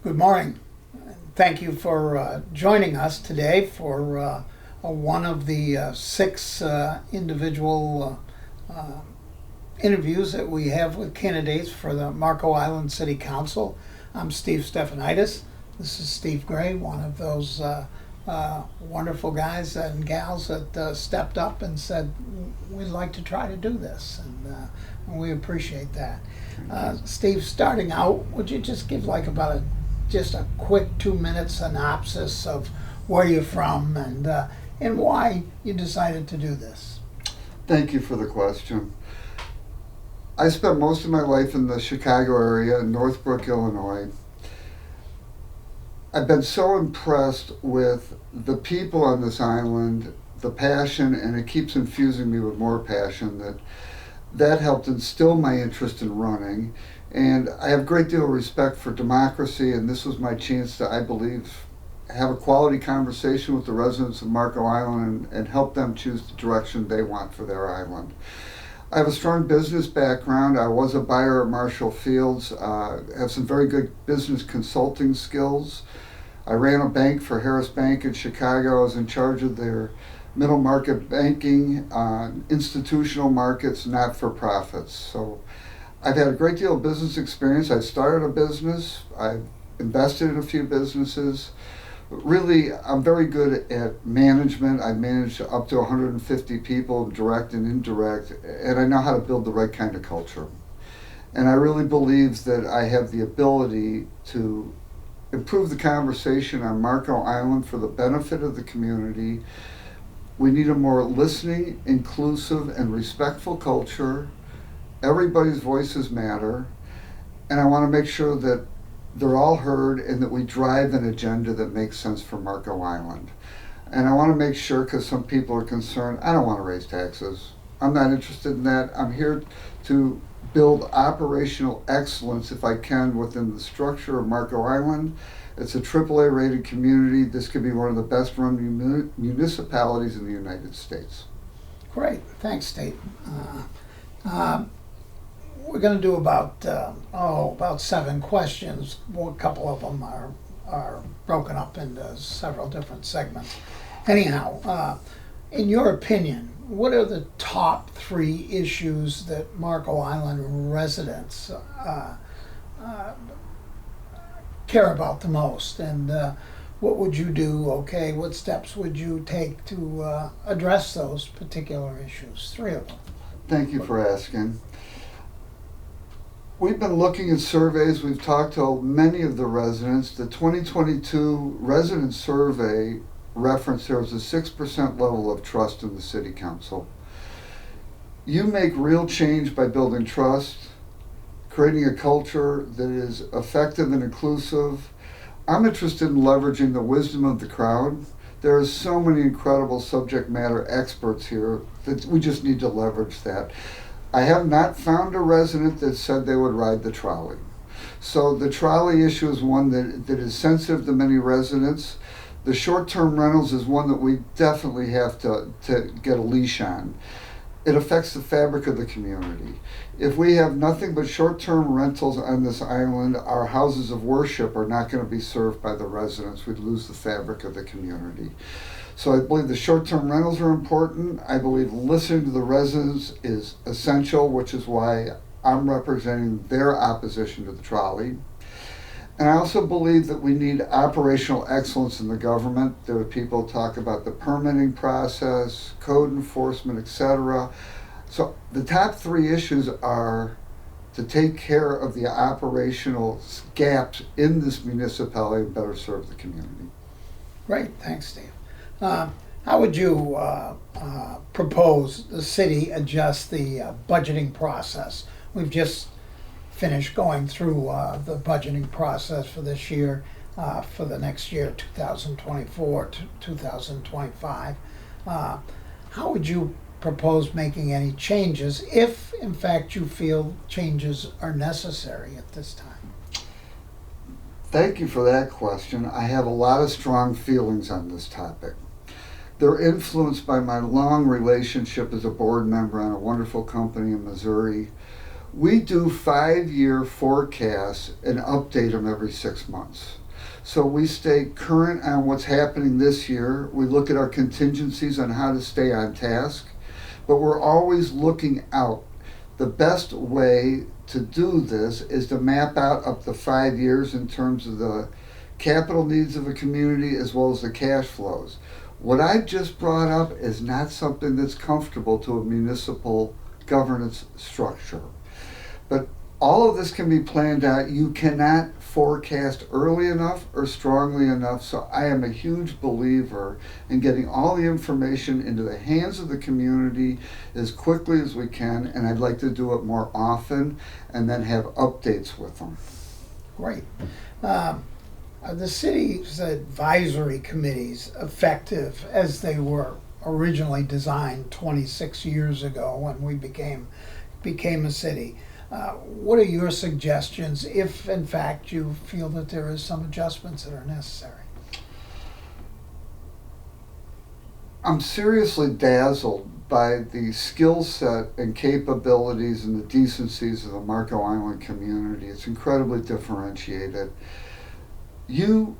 Good morning. Thank you for joining us today for one of the six individual interviews that we have with candidates for the Marco Island City Council. I'm Steve Stefanides. This is Steve Gray, one of those wonderful guys and gals that stepped up and said, we'd like to try to do this, and we appreciate that. Steve, starting out, would you just give like about just a quick 2-minute synopsis of where you're from and why you decided to do this? Thank you for the question. I spent most of my life in the Chicago area in Northbrook, Illinois. I've been so impressed with the people on this island, the passion, and it keeps infusing me with more passion that helped instill my interest in running. And I have a great deal of respect for democracy, and this was my chance to, I believe, have a quality conversation with the residents of Marco Island and help them choose the direction they want for their island. I have a strong business background. I was a buyer at Marshall Fields, have some very good business consulting skills. I ran a bank for Harris Bank in Chicago. I was in charge of their middle market banking, institutional markets, not-for-profits. So I've had a great deal of business experience. I started a business. I've invested in a few businesses. Really, I'm very good at management. I've managed up to 150 people, direct and indirect, and I know how to build the right kind of culture. And I really believe that I have the ability to improve the conversation on Marco Island for the benefit of the community. We need a more listening, inclusive, and respectful culture. Everybody's voices matter, and I want to make sure that they're all heard and that we drive an agenda that makes sense for Marco Island. And I want to make sure, because some people are concerned, I don't want to raise taxes. I'm not interested in that. I'm here to build operational excellence, if I can, within the structure of Marco Island. It's a AAA rated community. This could be one of the best run municipalities in the United States. Great. Thanks, Steve. We're going to do about 7 questions. A couple of them are broken up into several different segments. Anyhow, in your opinion, what are the top 3 issues that Marco Island residents care about the most? And what would you do? Okay, what steps would you take to address those particular issues? 3 of them. Thank you for asking. We've been looking at surveys. We've talked to many of the residents. The 2022 resident survey referenced there was a 6% level of trust in the city council. You make real change by building trust, creating a culture that is effective and inclusive. I'm interested in leveraging the wisdom of the crowd. There are so many incredible subject matter experts here that we just need to leverage that. I have not found a resident that said they would ride the trolley. So the trolley issue is one that is sensitive to many residents. The short-term rentals is one that we definitely have to get a leash on. It affects the fabric of the community. If we have nothing but short-term rentals on this island, our houses of worship are not going to be served by the residents. We'd lose the fabric of the community. So I believe the short-term rentals are important. I believe listening to the residents is essential, which is why I'm representing their opposition to the trolley. And I also believe that we need operational excellence in the government. There are people talk about the permitting process, code enforcement, etc. So the top 3 issues are to take care of the operational gaps in this municipality and better serve the community. Great. Thanks, Steve. How would you propose the city adjust the budgeting process? We've just finished going through the budgeting process for this year, for the next year, 2024 to 2025. How would you propose making any changes if, in fact, you feel changes are necessary at this time? Thank you for that question. I have a lot of strong feelings on this topic. They're influenced by my long relationship as a board member on a wonderful company in Missouri. We do 5-year forecasts and update them every 6 months. So we stay current on what's happening this year. We look at our contingencies on how to stay on task, but we're always looking out. The best way to do this is to map out up to 5 years in terms of the capital needs of a community as well as the cash flows. What I just brought up is not something that's comfortable to a municipal governance structure. But all of this can be planned out. You cannot forecast early enough or strongly enough. So I am a huge believer in getting all the information into the hands of the community as quickly as we can. And I'd like to do it more often and then have updates with them. Great. Are the city's advisory committees effective as they were originally designed 26 years ago when we became a city? What are your suggestions if, in fact, you feel that there is some adjustments that are necessary? I'm seriously dazzled by the skill set and capabilities and the decencies of the Marco Island community. It's incredibly differentiated. You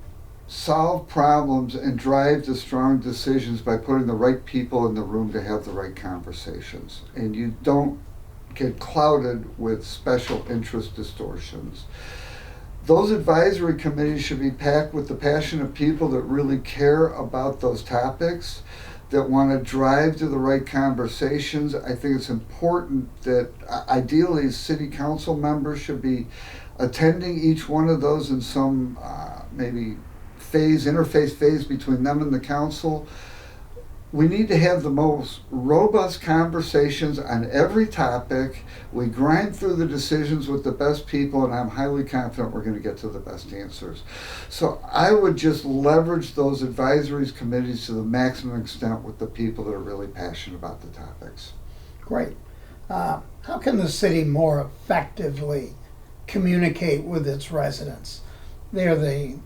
solve problems and drive to strong decisions by putting the right people in the room to have the right conversations. And you don't get clouded with special interest distortions. Those advisory committees should be packed with the passionate people that really care about those topics, that want to drive to the right conversations. I think it's important that ideally city council members should be attending each one of those in some maybe interface phase between them and the council. We need to have the most robust conversations on every topic. We grind through the decisions with the best people, and I'm highly confident we're going to get to the best answers. So I would just leverage those advisories committees to the maximum extent with the people that are really passionate about the topics. Great. How can the city more effectively communicate with its residents? They're the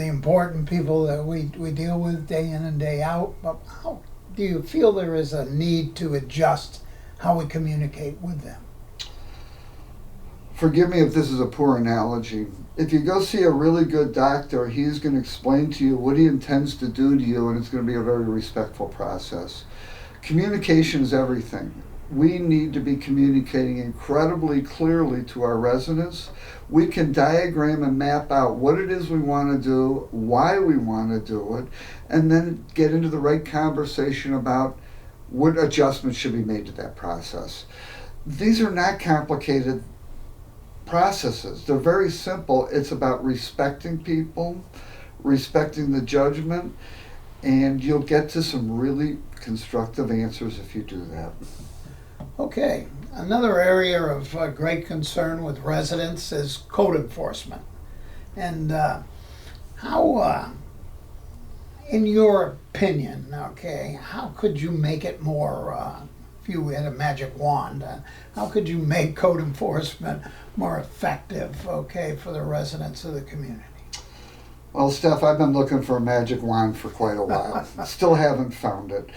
important people that we deal with day in and day out, but how do you feel there is a need to adjust how we communicate with them? Forgive me if this is a poor analogy. If you go see a really good doctor, he's going to explain to you what he intends to do to you, and it's going to be a very respectful process. Communication is everything. We need to be communicating incredibly clearly to our residents. We can diagram and map out what it is we want to do, why we want to do it, and then get into the right conversation about what adjustments should be made to that process. These are not complicated processes. They're very simple. It's about respecting people, respecting the judgment, and you'll get to some really constructive answers if you do that. Okay, another area of great concern with residents is code enforcement. And how, in your opinion, okay, how could you make it more, if you had a magic wand, how could you make code enforcement more effective, okay, for the residents of the community? Well, Steph, I've been looking for a magic wand for quite a while. Still haven't found it.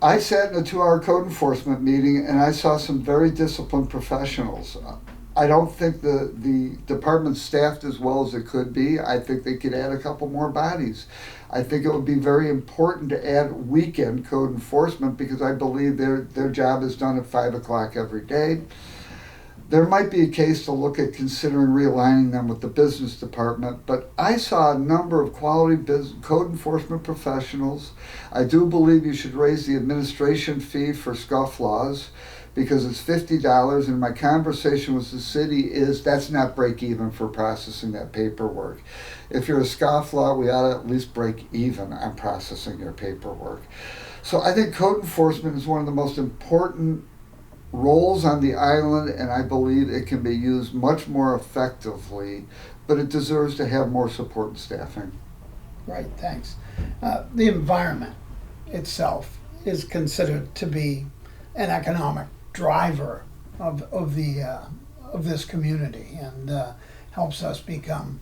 I sat in a 2-hour code enforcement meeting and I saw some very disciplined professionals. I don't think the department's staffed as well as it could be. I think they could add a couple more bodies. I think it would be very important to add weekend code enforcement because I believe their job is done at 5 o'clock every day. There might be a case to look at considering realigning them with the business department, but I saw a number of quality code enforcement professionals. I do believe you should raise the administration fee for scofflaws because it's $50, and my conversation with the city is that's not break even for processing that paperwork. If you're a scofflaw, we ought to at least break even on processing your paperwork. So I think code enforcement is one of the most important roles on the island, and I believe it can be used much more effectively, but it deserves to have more support and staffing. Right, thanks. The environment itself is considered to be an economic driver of this community and helps us become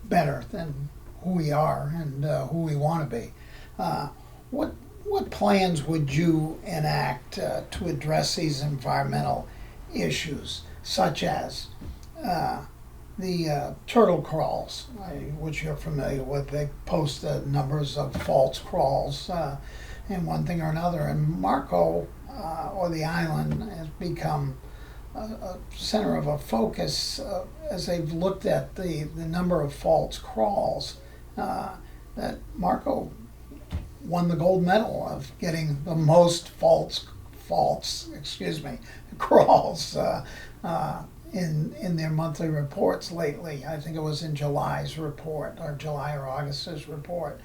better than who we are and who we want to be. What what plans would you enact to address these environmental issues, such as the turtle crawls, which you're familiar with? They post the numbers of false crawls and one thing or another. And Marco, or the island, has become a center of a focus as they've looked at the number of false crawls. That Marco won the gold medal of getting the most false crawls in their monthly reports lately. I think it was in July's report, or July or August's report.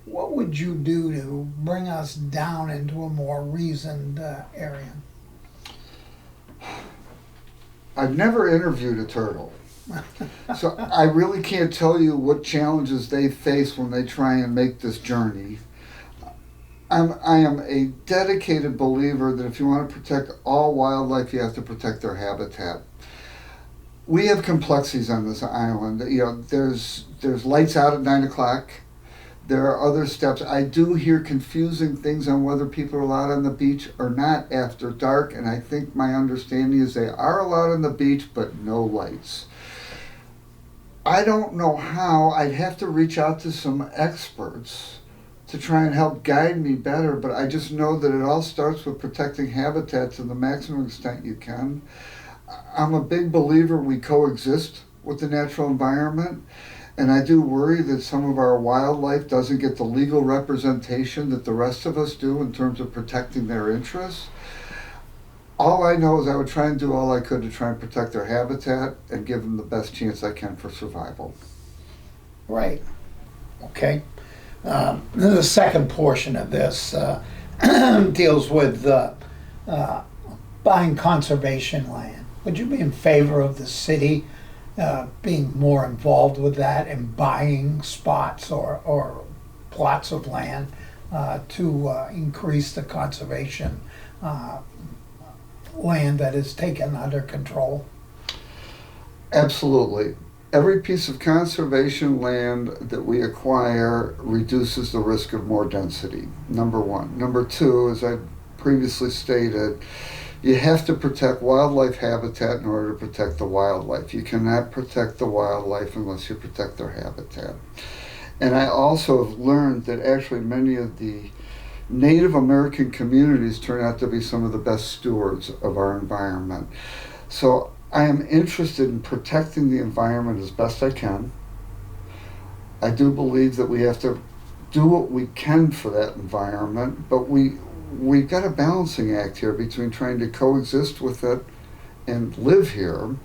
What would you do to bring us down into a more reasoned area? I've never interviewed a turtle, so I really can't tell you what challenges they face when they try and make this journey. I am a dedicated believer that if you want to protect all wildlife, you have to protect their habitat. We have complexities on this island. You know, there's lights out at 9 o'clock. There are other steps. I do hear confusing things on whether people are allowed on the beach or not after dark, and I think my understanding is they are allowed on the beach, but no lights. I don't know how. I'd have to reach out to some experts to try and help guide me better, but I just know that it all starts with protecting habitat to the maximum extent you can. I'm a big believer we coexist with the natural environment, and I do worry that some of our wildlife doesn't get the legal representation that the rest of us do in terms of protecting their interests. All I know is I would try and do all I could to try and protect their habitat and give them the best chance I can for survival. Right. Okay. The second portion of this deals with buying conservation land. Would you be in favor of the city being more involved with that and buying spots or plots of land to increase the conservation land that is taken under control? Absolutely. Every piece of conservation land that we acquire reduces the risk of more density, number one. Number two, as I previously stated, you have to protect wildlife habitat in order to protect the wildlife. You cannot protect the wildlife unless you protect their habitat. And I also have learned that actually many of the Native American communities turn out to be some of the best stewards of our environment. So I am interested in protecting the environment as best I can. I do believe that we have to do what we can for that environment, but we've got a balancing act here between trying to coexist with it and live here.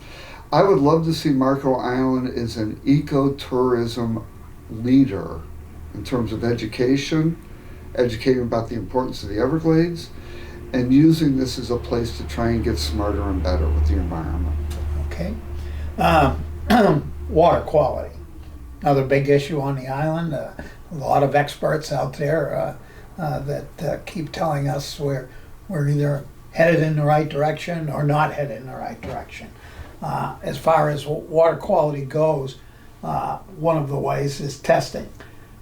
I would love to see Marco Island as an ecotourism leader in terms of educating about the importance of the Everglades, and using this as a place to try and get smarter and better with the environment. Okay. Water quality. Another big issue on the island. A lot of experts out there that keep telling us we're either headed in the right direction or not headed in the right direction. As far as water quality goes, one of the ways is testing.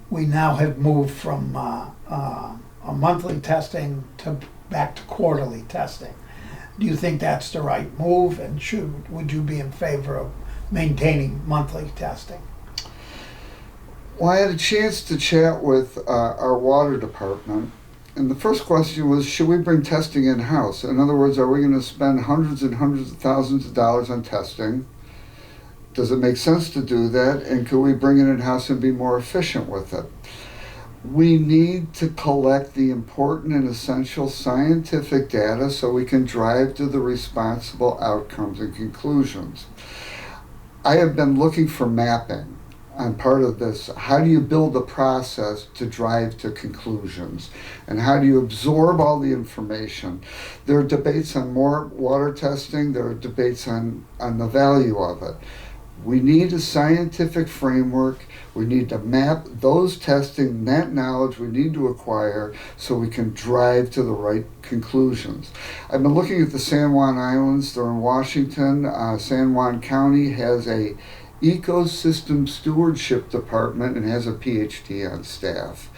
We now have moved from a monthly testing back to quarterly testing. Do you think that's the right move, and would you be in favor of maintaining monthly testing? Well, I had a chance to chat with our water department, and the first question was, should we bring testing in-house? In other words, are we going to spend hundreds and hundreds of thousands of dollars on testing? Does it make sense to do that, and could we bring it in-house and be more efficient with it? We need to collect the important and essential scientific data so we can drive to the responsible outcomes and conclusions. I have been looking for mapping on part of this. How do you build a process to drive to conclusions? And how do you absorb all the information? There are debates on more water testing. There are debates on the value of it. We need a scientific framework. We need to map those testing, that knowledge we need to acquire so we can drive to the right conclusions. I've been looking at the San Juan Islands. They're in Washington. San Juan County has a ecosystem stewardship department and has a PhD on staff.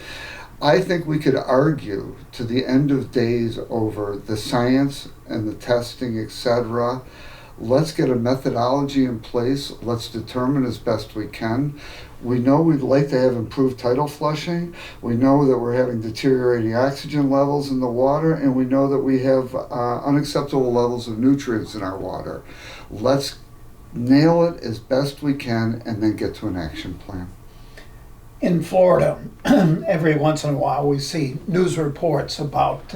I think we could argue to the end of days over the science and the testing, etc. Let's get a methodology in place. Let's determine as best we can. We know we'd like to have improved tidal flushing. We know that we're having deteriorating oxygen levels in the water, and we know that we have unacceptable levels of nutrients in our water. Let's nail it as best we can and then get to an action plan. In Florida, every once in a while we see news reports about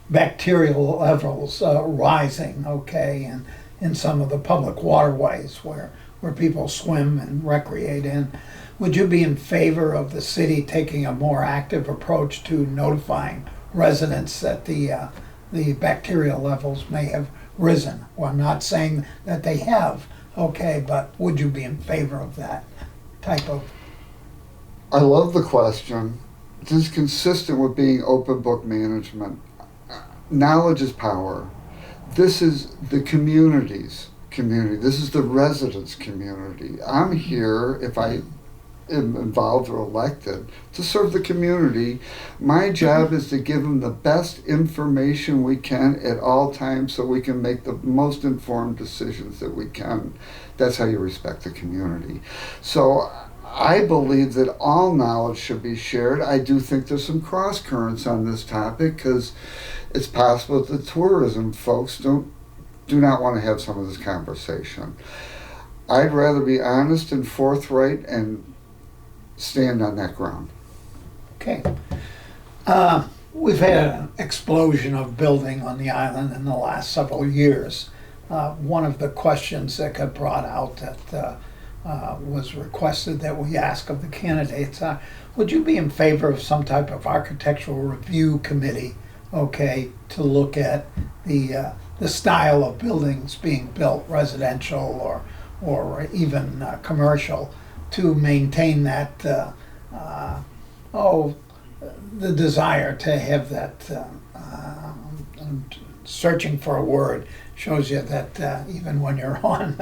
bacterial levels rising, okay, and in some of the public waterways where people swim and recreate in. Would you be in favor of the city taking a more active approach to notifying residents that the bacterial levels may have risen? Well, I'm not saying that they have, okay, but would you be in favor of that type of? I love the question. This is consistent with being open book management. Knowledge is power. This is the community's community. This is the residents' community. I'm here, if I am involved or elected, to serve the community. My job is to give them the best information we can at all times so we can make the most informed decisions that we can. That's how you respect the community. So I believe that all knowledge should be shared. I do think there's some cross currents on this topic because it's possible that the tourism folks do not want to have some of this conversation. I'd rather be honest and forthright and stand on that ground. Okay. We've had an explosion of building on the island in the last several years. One of the questions that got brought out that was requested that we ask of the candidates, would you be in favor of some type of architectural review committee, okay, to look at the style of buildings being built, residential or even commercial, to maintain that the desire to have that searching for a word shows you that even when you're on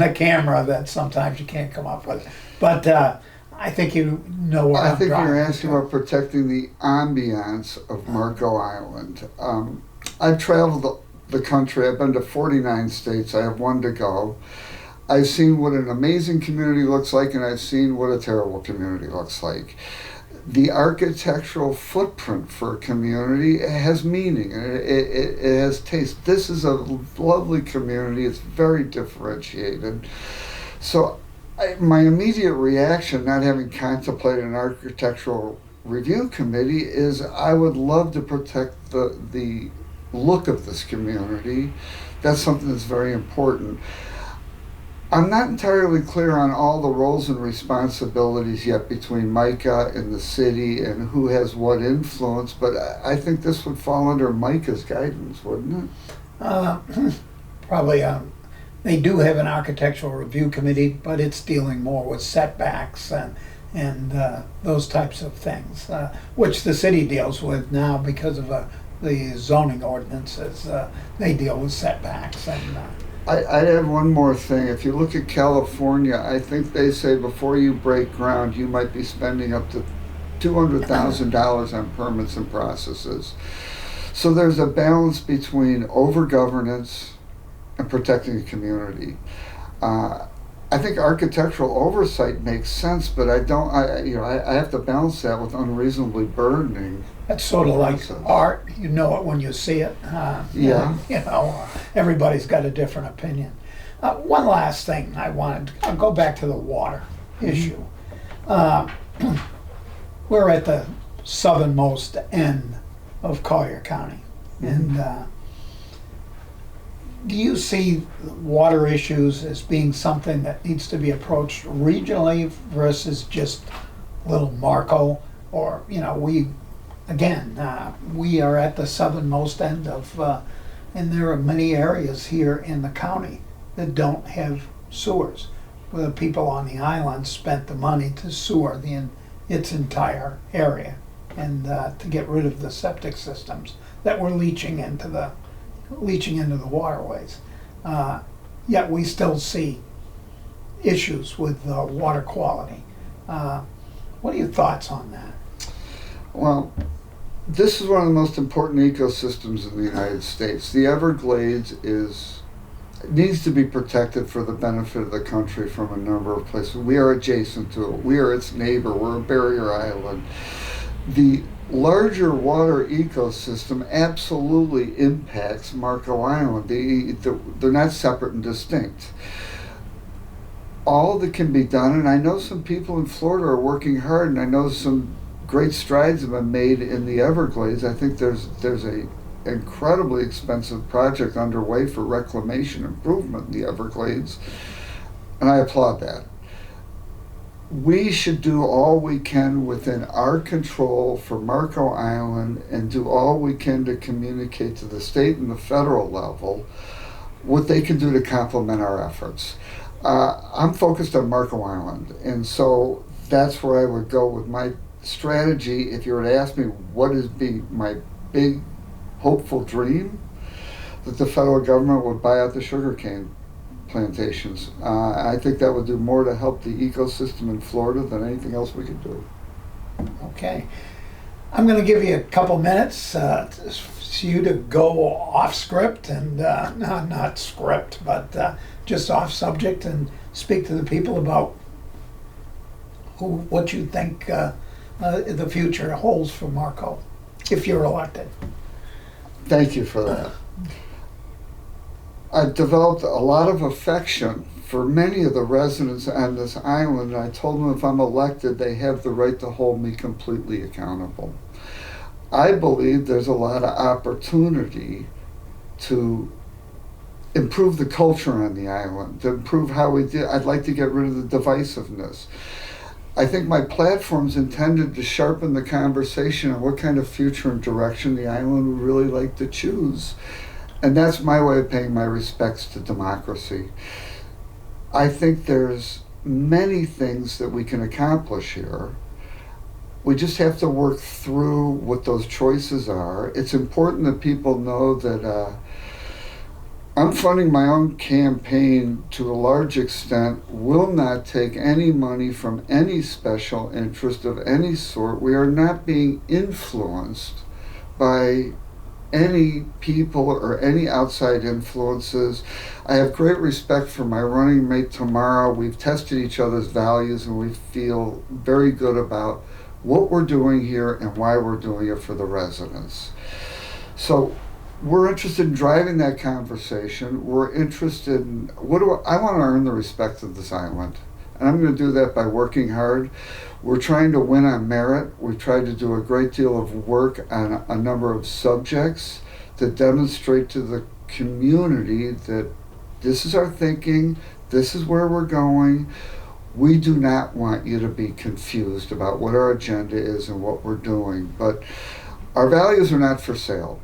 a camera that sometimes you can't come up with it. But I think you know where I think you're driving asking to. about protecting the ambiance of Marco Island. I've traveled the country. I've been to 49 states. I have one to go. I've seen what an amazing community looks like, and I've seen what a terrible community looks like. The architectural footprint for a community has meaning, and it has taste. This is a lovely community. It's very differentiated. So my immediate reaction, not having contemplated an architectural review committee, is I would love to protect the look of this community. That's something that's very important. I'm not entirely clear on all the roles and responsibilities yet between Micah and the city and who has what influence, but I think this would fall under Micah's guidance, wouldn't it? Probably. They do have an architectural review committee, but it's dealing more with setbacks and those types of things, which the city deals with now because of the zoning ordinances. They deal with setbacks and. I'd add one more thing. If you look at California, I think they say before you break ground, you might be spending up to $200,000 on permits and processes. So there's a balance between over-governance and protecting the community. I think architectural oversight makes sense, but I have to balance that with unreasonably burdening. That's sort of like process. art. You know it when you see it. Yeah. You know, everybody's got a different opinion. One last thing I'll go back to the water issue. We're at the southernmost end of Collier County. And do you see water issues as being something that needs to be approached regionally versus just little Marco? Or, you know, we are at the southernmost end of, and there are many areas here in the county that don't have sewers, where the people on the island spent the money to sewer its entire area and to get rid of the septic systems that were leaching into the waterways. Yet we still see issues with water quality. What are your thoughts on that? Well, this is one of the most important ecosystems in the United States. The Everglades needs to be protected for the benefit of the country from a number of places. We are adjacent to it. We are its neighbor. We're a barrier island. The larger water ecosystem absolutely impacts Marco Island. They're not separate and distinct. All that can be done, and I know some people in Florida are working hard, and I know some great strides have been made in the Everglades. I think there's a incredibly expensive project underway for reclamation improvement in the Everglades, and I applaud that. We should do all we can within our control for Marco Island and do all we can to communicate to the state and the federal level what they can do to complement our efforts. I'm focused on Marco Island, and so that's where I would go with my strategy. If you were to ask me what is my big hopeful dream, that the federal government would buy out the sugarcane plantations. I think that would do more to help the ecosystem in Florida than anything else we could do. Okay. I'm going to give you a couple minutes for you to go off script and not script, but just off subject and speak to the people about what you think the future holds for Marco if you're elected. Thank you for that. I've developed a lot of affection for many of the residents on this island, and I told them if I'm elected, they have the right to hold me completely accountable. I believe there's a lot of opportunity to improve the culture on the island, to improve how we do. I'd like to get rid of the divisiveness. I think my platform's intended to sharpen the conversation on what kind of future and direction the island would really like to choose. And that's my way of paying my respects to democracy. I think there's many things that we can accomplish here. We just have to work through what those choices are. It's important that people know that I'm funding my own campaign to a large extent, will not take any money from any special interest of any sort. We are not being influenced by any people or any outside influences. I have great respect for my running mate Tamara. We've tested each other's values and we feel very good about what we're doing here and why we're doing it for the residents. So we're interested in driving that conversation. We're interested in I want to earn the respect of this island. And I'm going to do that by working hard. We're trying to win on merit. We've tried to do a great deal of work on a number of subjects to demonstrate to the community that this is our thinking, this is where we're going. We do not want you to be confused about what our agenda is and what we're doing. But our values are not for sale.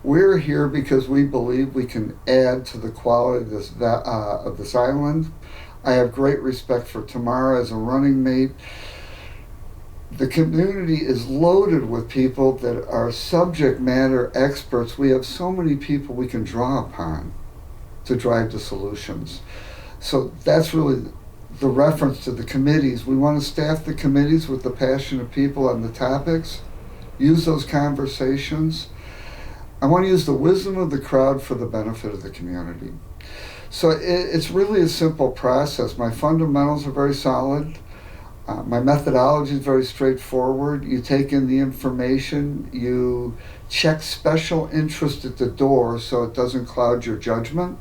We're here because we believe we can add to the quality of this island. I have great respect for Tamara as a running mate. The community is loaded with people that are subject matter experts. We have so many people we can draw upon to drive the solutions. So that's really the reference to the committees. We want to staff the committees with the passionate people on the topics, use those conversations. I want to use the wisdom of the crowd for the benefit of the community. So it's really a simple process. My fundamentals are very solid. My methodology is very straightforward. You take in the information, you check special interest at the door so it doesn't cloud your judgment.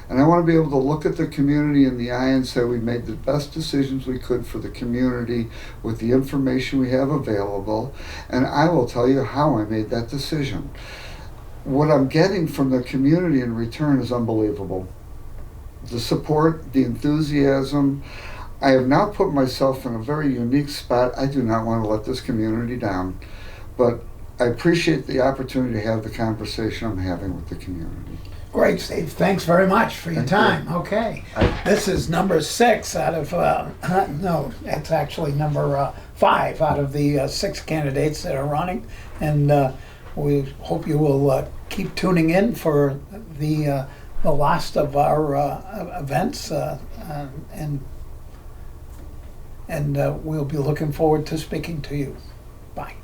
And I want to be able to look at the community in the eye and say we made the best decisions we could for the community with the information we have available. And I will tell you how I made that decision. What I'm getting from the community in return is unbelievable. The support, the enthusiasm. I have now put myself in a very unique spot. I do not want to let this community down, but I appreciate the opportunity to have the conversation I'm having with the community. Great, Steve. Thanks very much for your time. Okay. This is number 6 out of, no, it's actually number 5 out of the 6 candidates that are running. And we hope you will keep tuning in for the last of our events, and we'll be looking forward to speaking to you. Bye.